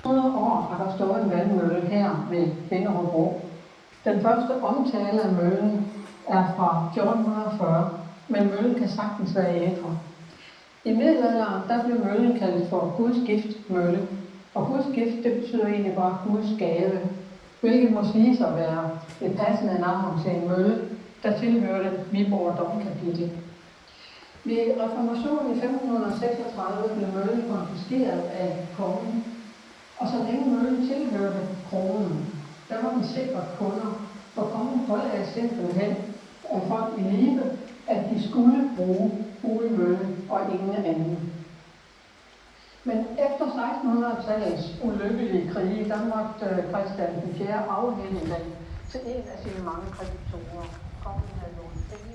100 år har der stået en vandmølle her ved Fingerhøjbro. Den første omtale af møllen er fra 1440, men møllen kan sagtens være ældre. I middelalderen der blev møllen kaldt for Guds giftmølle, og Guds gift det betyder egentlig bare Guds gave, hvilket må siges at være et passende navn til en mølle, der tilhørte Viborg Domkapitel. Ved reformationen i 1536 blev møllen konfiskeret af kongen, og så længe møllen tilhørte kronen, der var den sikret kunder, for kongen pålagde simpelthen af folk i live, at de skulle bruge Gule Mølle og ingen anden. Men efter 1600-tallets ulykkelige krige, der måtte Christian IV afhænde den til en af sine mange kreditorer. Kongen havde lånt penge